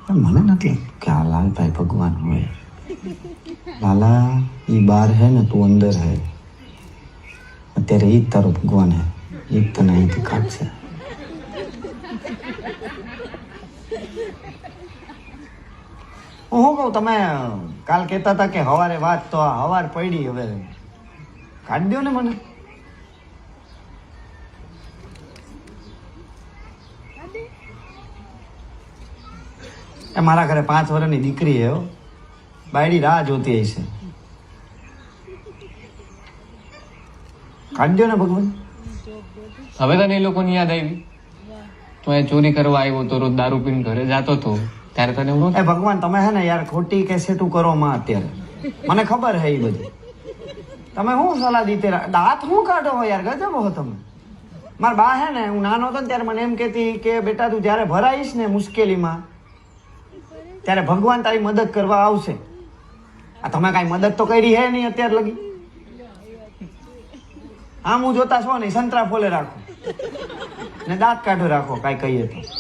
મને નથી લાગતું કે આ લાલભાઈ ભગવાન હોય. લાલા એ બહાર હે ને તું અંદર હે. અત્યારે ઈ જ તારો ભગવાન હે. ઈ જ તને અહીંથી કાઢશે. હું કહું તમે કાલ કહેતા હતા કે હવારે વાત તો આ હવાર પડી હવે કાઢી દો ને મને. એ મારા ઘરે 5 વર્ષની દીકરી હે. બાયડી રાહ જોતી હશે. કાઢી દો ને ભગવાન. હવે તને એ લોકોની યાદ આવી? તું એ ચોરી કરવા આવ્યો તો, રોજ દારૂ પીને ઘરે જાતો હતો, ત્યારે તને એવું એ ભગવાન તમે હે ને યાર ખોટી કેસેટું કરો માં અત્યારે. મને ખબર હે એ બધી. તમે શું સલાહ દીતે દાંત શું કાઢો હો યાર, ગજબ હો તમે. મારા બા હે ને હું નાનો હતો ને ત્યારે મને એમ કહેતી કે બેટા તું જયારે ભરાઈશ ને મુશ્કેલીમાં ત્યારે ભગવાન તારી મદદ કરવા આવશે. આ તમે કાંઈ મદદ તો કરી હે નહીં અત્યાર લગી. આમ હું જોતા છો ને સંતરા ફોલે રાખો ને દાંત કાઢો રાખો કાંઈ કહીએ તો.